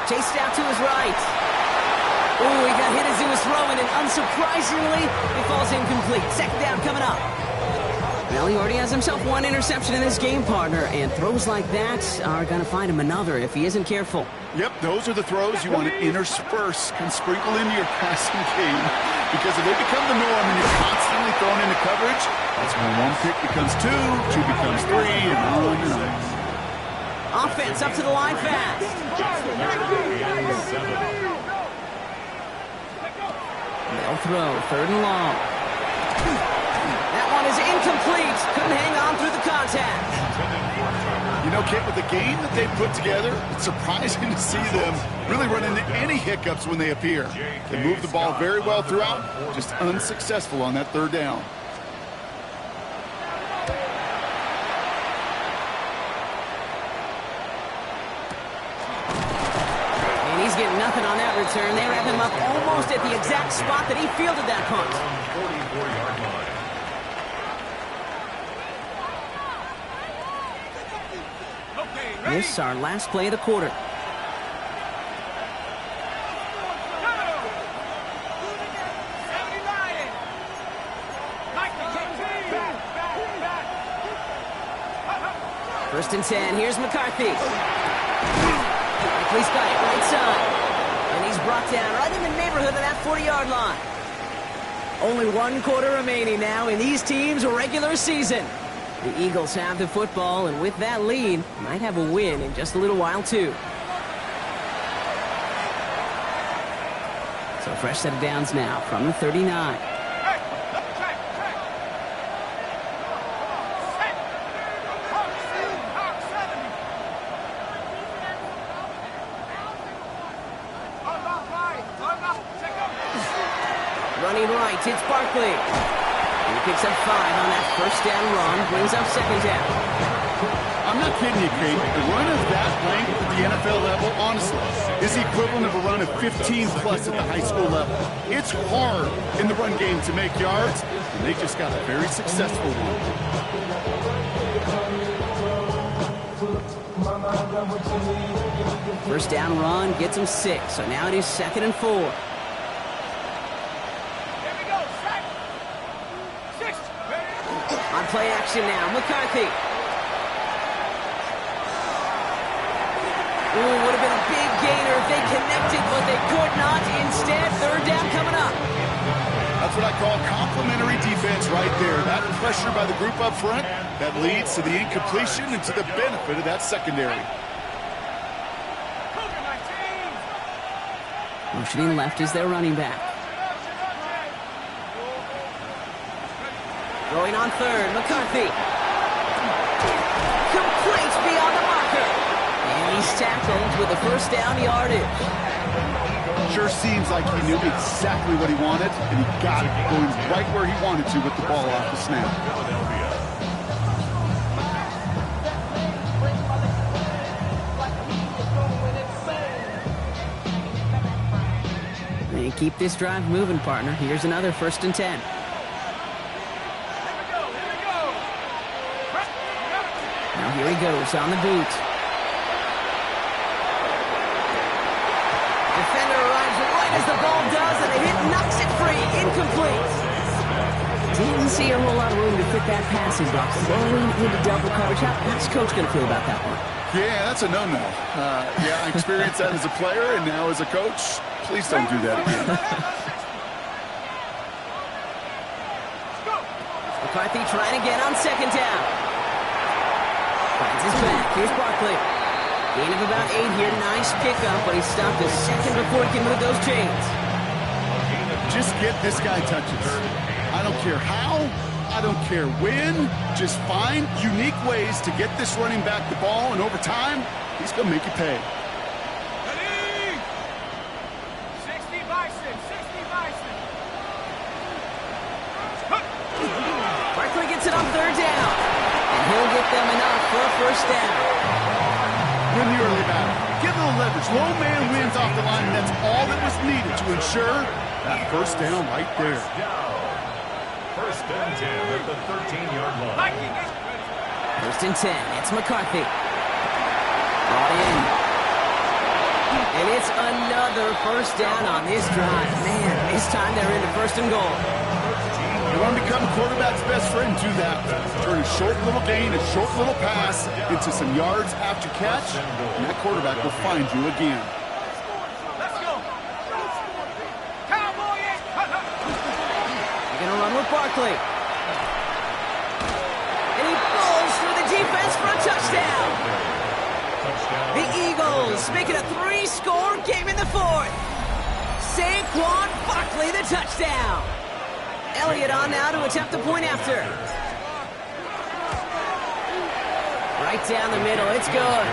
Chased out to his right. Ooh, he got hit as he was throwing, and unsurprisingly, it falls incomplete. 2nd down coming up. Well, he already has himself one interception in this game, partner, and throws like that are going to find him another if he isn't careful. Yep, those are the throws you want to intersperse and sprinkle into your passing game, because if they become the norm and you're constantly thrown into coverage, that's when one pick becomes two becomes three, and on and on. Offense up to the line fast. They'll throw, 3rd and long. That one is incomplete. Couldn't hang on through the contact. You know, Kit, with the game that they've put together, it's surprising to see them really run into any hiccups when they appear. They move the ball very well throughout, just unsuccessful on that 3rd down. And he's getting nothing on that return. They wrap him up almost at the exact spot that he fielded that punt. 44-yard line. This is our last play of the quarter. First and 10. Here's McCarthy. He's got it right side. And he's brought down right in the neighborhood of that 40-yard line. Only 1 quarter remaining now in these teams' regular season. The Eagles have the football, and with that lead, might have a win in just a little while, too. So fresh set of downs now from the 39. Running right, it's Barkley. He picks up 5 on that first down run, brings up 2nd down. I'm not kidding you, Kate. The run of that length at the NFL level, honestly, is the equivalent of a run of 15-plus at the high school level. It's hard in the run game to make yards, and they just got a very successful one. First down run gets him 6, so now it is 2nd and 4. On play action now, McCarthy. Ooh, would have been a big gainer if they connected, but they could not. Instead, 3rd down coming up. That's what I call complementary defense right there. That pressure by the group up front, that leads to the incompletion and to the benefit of that secondary. Motioning left is their running back. Going on 3rd, McCarthy. Complete beyond the marker. And he's tackled with the first down yardage. Sure seems like he knew exactly what he wanted, and he got it going right where he wanted to with the ball off the snap. They keep this drive moving, partner. Here's another 1st and 10. Now here he goes on the boot. Defender arrives right as the ball does, and the hit knocks it free. Incomplete. Didn't see a whole lot of room to fit that passing box. Throwing into double coverage. How's Coach going to feel about that one? Yeah, that's a no-no. Yeah, I experienced that as a player, and now as a coach, please don't do that again. McCarthy trying again on 2nd down. Finds his back. Here's Barkley. Gain of about 8 here. Nice pickup, but he stopped a second before he can move those chains. Just get this guy touches. I don't care how. I don't care when. Just find unique ways to get this running back the ball, and over time, he's going to make you pay. Ready? 60 Bison, 60 Bison. Barkley gets it on 3rd down. And he'll get them enough for a first down. Win the early battle. Get a little leverage. Low man wins off the line, and that's all that was needed to ensure that first down right there. First and 10 at the 13-yard line. First and 10. It's McCarthy. Brought in. And it's another first down on this drive. Man, this time they're into first and goal. You want to become a quarterback's best friend, do that. Turn a short little gain, a short little pass into some yards after catch, and that quarterback will find you again. Let's go. Cowboys. They're going to run with Barkley. And he falls through the defense for a touchdown. The Eagles make it a 3-score game in the fourth. Saquon Barkley, the touchdown. Elliott on now to attempt the point after. Right down the middle, it's good.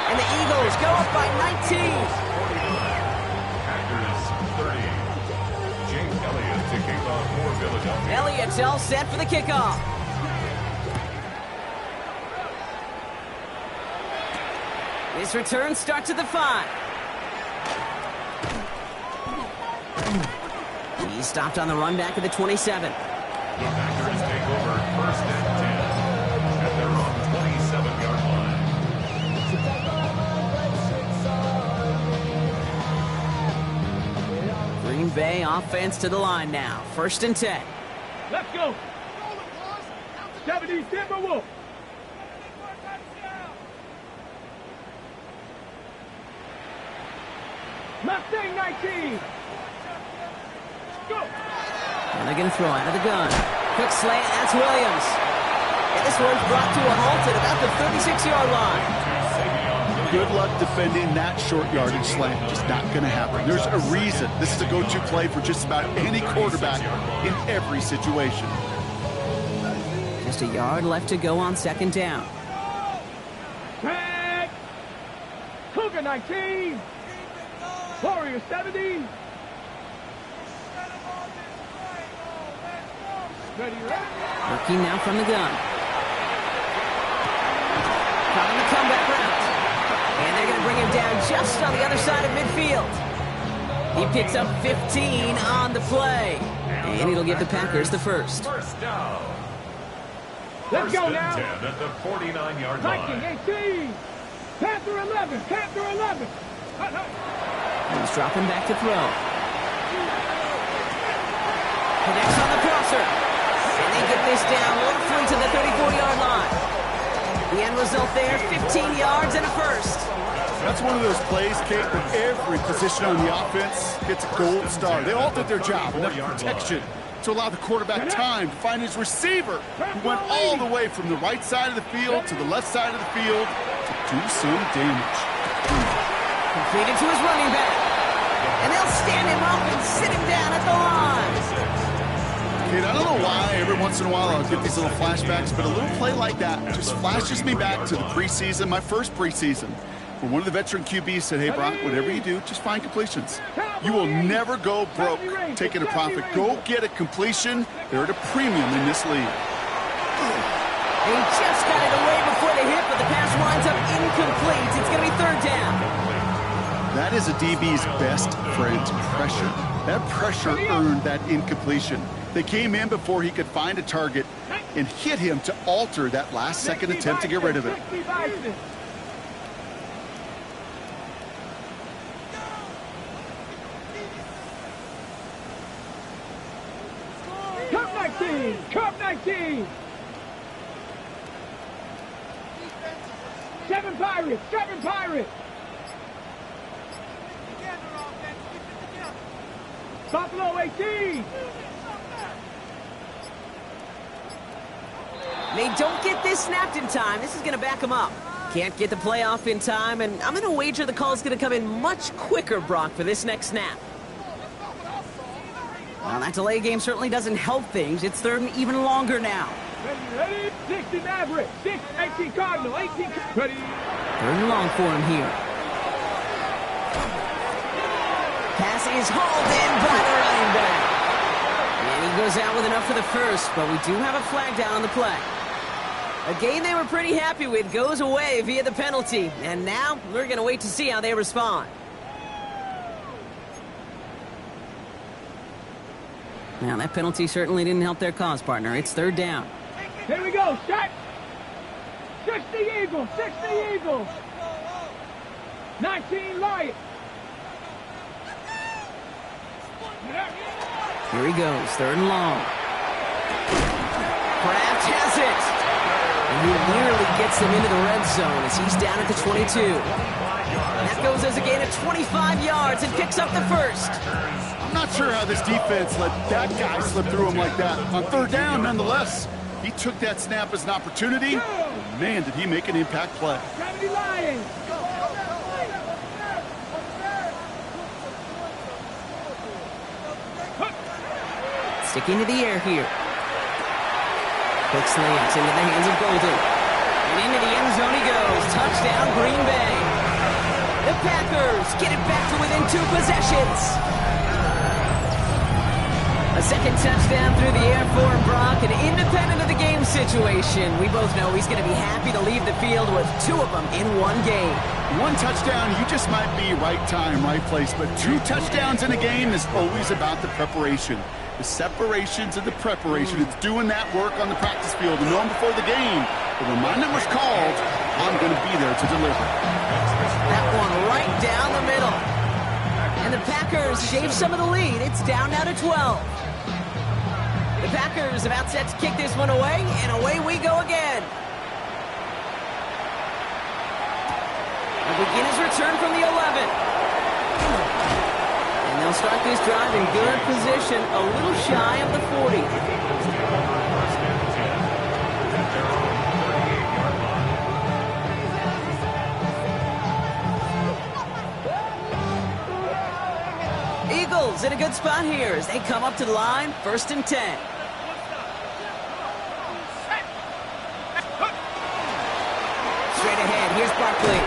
And the Eagles go up by 19. Packers 30. Jake Elliott to kick off for Philadelphia. Elliott's all set for the kickoff. This return starts at the 5. He stopped on the run back at the 27. The Packers take over first and 10 at their own 27-yard line. Green Bay offense to the line now. First and 10. Let's go. 70 Timberwolves. Mustang 19. Go. And they're going to throw out of the gun. Quick slant, that's Williams. And this one's brought to a halt at about the 36-yard line. Good luck defending that short yardage slant. Just not going to happen. There's a reason this is a go-to play for just about any quarterback in every situation. Just a yard left to go on second down. Tag. Cougar 19. Warrior 70. Ready, Working now from the gun. Caught on the comeback route. And they're going to bring him down just on the other side of midfield. He picks up 15 on the play. And it'll give the Packers the first. First down. Let's First go and now. 10 at the 49-yard Viking line. 18. Panther 11. Panther 11. He's dropping back to throw. Connects on the crosser. And they get this down roughly to the 34-yard line. The end result there, 15 yards and a first. That's one of those plays, Kate, that every position on the offense gets a gold star. They all did their job, enough protection to allow the quarterback time to find his receiver, who went all the way from the right side of the field to the left side of the field to do some damage. Completed to his running back. And they'll stand him up and sit him down at the line. Kate, I don't know why every once in a while I'll get these little flashbacks, but a little play like that just flashes me back to the preseason, my first preseason, where one of the veteran QBs said, hey, Brock, whatever you do, just find completions. You will never go broke taking a profit. Go get a completion. They're at a premium in this league. He just got it away before the hit, but the pass winds up incomplete. It's going to be third down. That is a DB's best friend, pressure. That pressure earned that incompletion. They came in before he could find a target and hit him to alter that last-second attempt to get rid of it. Cup 19. Cup 19. 7 Pirates. 7 Pirates. Buffalo 18. They don't get this snapped in time. This is going to back them up. Can't get the playoff in time, and I'm going to wager the call is going to come in much quicker, Brock, for this next snap. Well, that delay game certainly doesn't help things. It's third and even longer now. Ready? 60 Maverick. 18 Cardinal. 18. Ready? Third and long for him here. Pass is hauled in by the running back. And he goes out with enough for the first, but we do have a flag down on the play. A game they were pretty happy with goes away via the penalty. And now we're going to wait to see how they respond. Now, that penalty certainly didn't help their cause, partner. It's third down. Here we go. Shot. 60 Eagles. 60 Eagles. 19 Lions. Here he goes, 3rd and long. Kraft has it. And he nearly gets them into the red zone as he's down at the 22. That goes as a gain of 25 yards and picks up the first. I'm not sure how this defense let that guy slip through him like that. On 3rd down, nonetheless, he took that snap as an opportunity. Man, did he make an impact play. Sticking to the air here. Quick slants into the hands of Golden. And into the end zone he goes. Touchdown, Green Bay. The Packers get it back to within 2 possessions. A second touchdown through the air for Brock, and independent of the game situation, we both know he's going to be happy to leave the field with 2 of them in one game. 1 touchdown, you just might be right time, right place, but 2 touchdowns in a game is always about the preparation. The separations and the preparation. It's doing that work on the practice field and knowing before the game. But when my number's called, I'm going to be there to deliver. That one right down the middle. And the Packers shave some of the lead. It's down now to 12. The Packers about set to kick this one away, and away we go again. The beginner's return from the 11. And they'll start this drive in good position, a little shy of the 40. Eagles in a good spot here as they come up to the line, 1st and 10. Straight ahead, here's Barkley.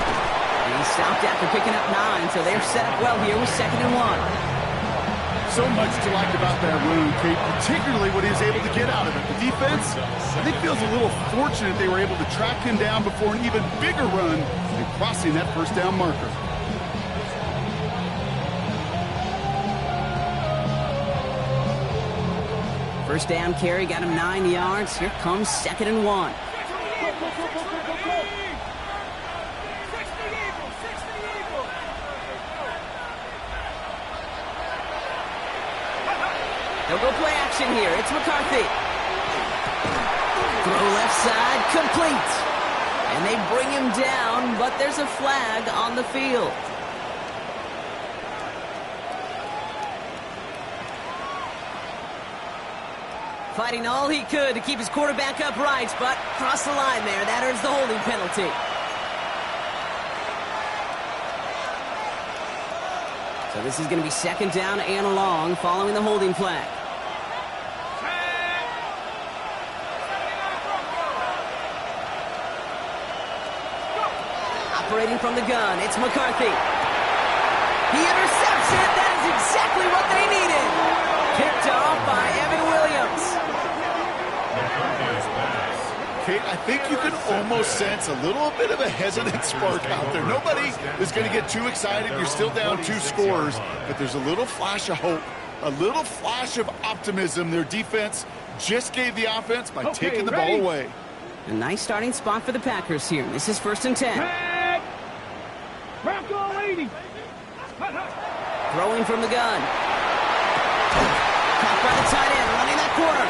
And he stopped after picking up 9, so they're set up well here with 2nd and 1. So much to like about that run, Kate, particularly what he was able to get out of it. The defense, I think, feels a little fortunate they were able to track him down before an even bigger run and crossing that 1st down marker. First down carry got him 9 yards. Here comes 2nd and 1. They'll go play action here. It's McCarthy. Throw left side, complete. And they bring him down, but there's a flag on the field. Fighting all he could to keep his quarterback upright, but crossed the line there. That earns the holding penalty. So this is going to be 2nd down and long following the holding flag. Operating from the gun, it's McCarthy. He intercepts it. That is exactly what they needed. Picked off by Evan Williams. Kate, I think you can almost sense a little bit of a hesitant spark out there. Nobody is going to get too excited. You're still down 2 scores, but there's a little flash of hope, a little flash of optimism. Their defense just gave the offense by taking the ball away. A nice starting spot for the Packers here. This is 1st and 10. Bronco 80. Throwing from the gun. Caught by the tight end, running that corner.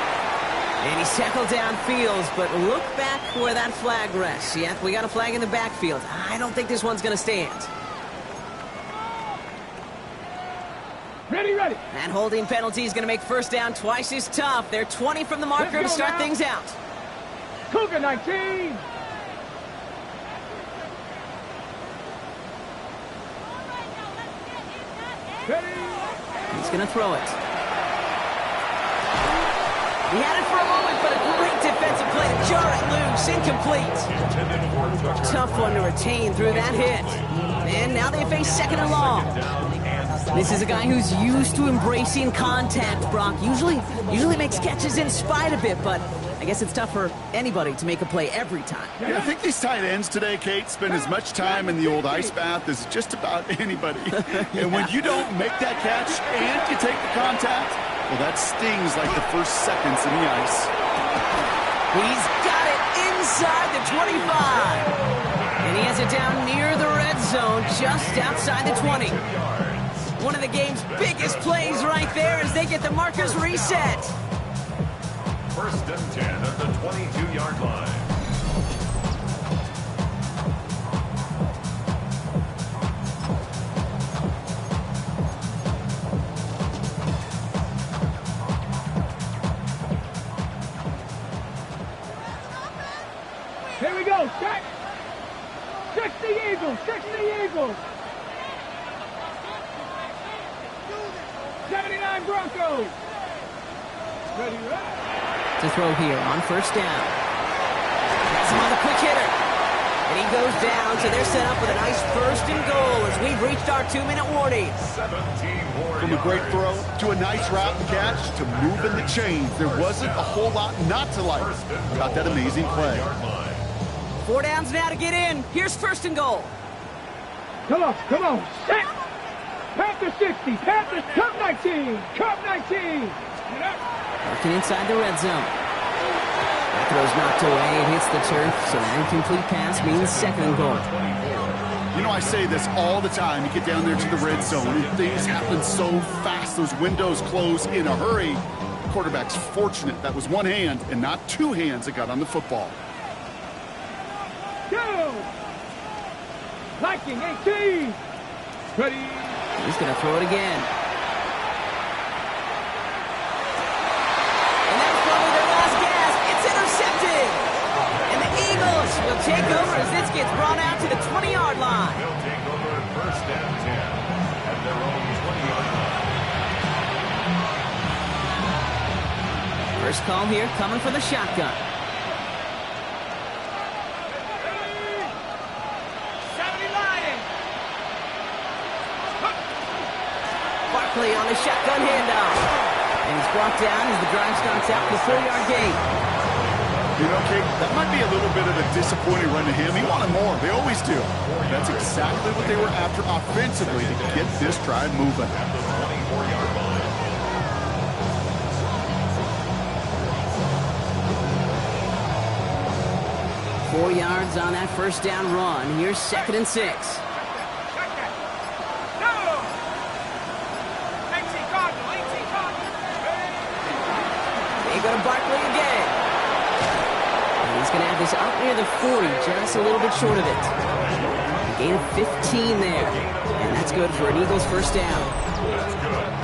And he's tackled downfield, but look back where that flag rests. Yeah, we got a flag in the backfield. I don't think this one's going to stand. Ready. That holding penalty is going to make 1st down twice as tough. They're 20 from the marker to start things out. Cougar 19. He's going to throw it. He had it for a moment, but a great defensive play to jar it loose. Incomplete. Tough one to retain through that hit. And now they face 2nd and long. This is a guy who's used to embracing contact, Brock. Usually makes catches in spite of it, but I guess it's tough for anybody to make a play every time. Yeah, I think these tight ends today, Kate, spend as much time in the old ice bath as just about anybody. And when you don't make that catch and you take the contact, well, that stings like the first seconds in the ice. He's got it inside the 25. And he has it down near the red zone, just outside the 20. One of the game's biggest plays right there as they get the markers reset. 1st and 10 at the 22-yard line. Here we go, check. 60 Eagles, 60 Eagles. 79 Broncos. Ready, right? To throw here on 1st down. Has him on the quick hitter. And he goes down, so they're set up with a nice 1st and goal as we've reached our 2-minute warning. 17 more From a great yards. throw to a nice route and catch to moving the chains, there wasn't a whole lot not to like about that amazing play. 4 downs now to get in. Here's 1st and goal. Come on, come on. Set. Panthers 60, Panthers, Cup 19, Cup 19. Working inside the red zone. That throw's knocked away. It hits the turf, so an incomplete pass means 2nd and goal. You know, I say this all the time. You get down there to the red zone, and things happen so fast. Those windows close in a hurry. The quarterback's fortunate that was one hand and not 2 hands that got on the football. Go. Viking 18. Ready. He's going to throw it again. And that's probably their last gasp. It's intercepted. And the Eagles will take over as this gets brought out to the 20-yard line. They'll take over at 1st and 10 at their own 20-yard line. First call here coming from the shotgun. Barkley on the shotgun handoff. And he's brought down as the drive starts out for the 4-yard gain. You know, Kate, that might be a little bit of a disappointing run to him. He wanted more. They always do. That's exactly what they were after offensively to get this drive moving. At the 24-yard line. Four yards on that 1st down run. Here's 2nd and 6. They go to Barkley again. And he's going to have this up near the 40, just a little bit short of it. A gain of 15 there. And that's good for an Eagles 1st down.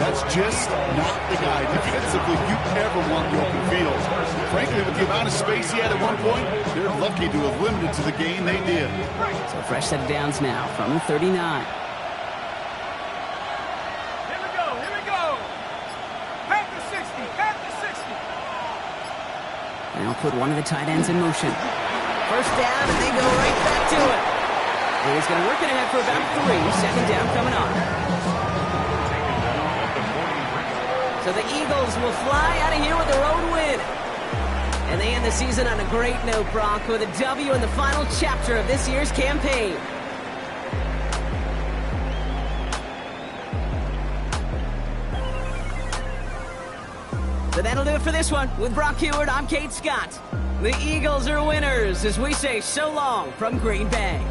That's just not the guy defensively you ever want in the open field. Frankly, with the amount of space he had at one point, they're lucky to have limited to the gain they did. So fresh set of downs now from the 39. Here we go. Panthers 60, Panthers 60. And they'll put one of the tight ends in motion. 1st down, and they go right back to it. And he's going to work it ahead for about 3. 2nd down coming on. So the Eagles will fly out of here with a road win. And they end the season on a great note, Brock, with a W in the final chapter of this year's campaign. So that'll do it for this one. With Brock Heward, I'm Kate Scott. The Eagles are winners as we say so long from Green Bay.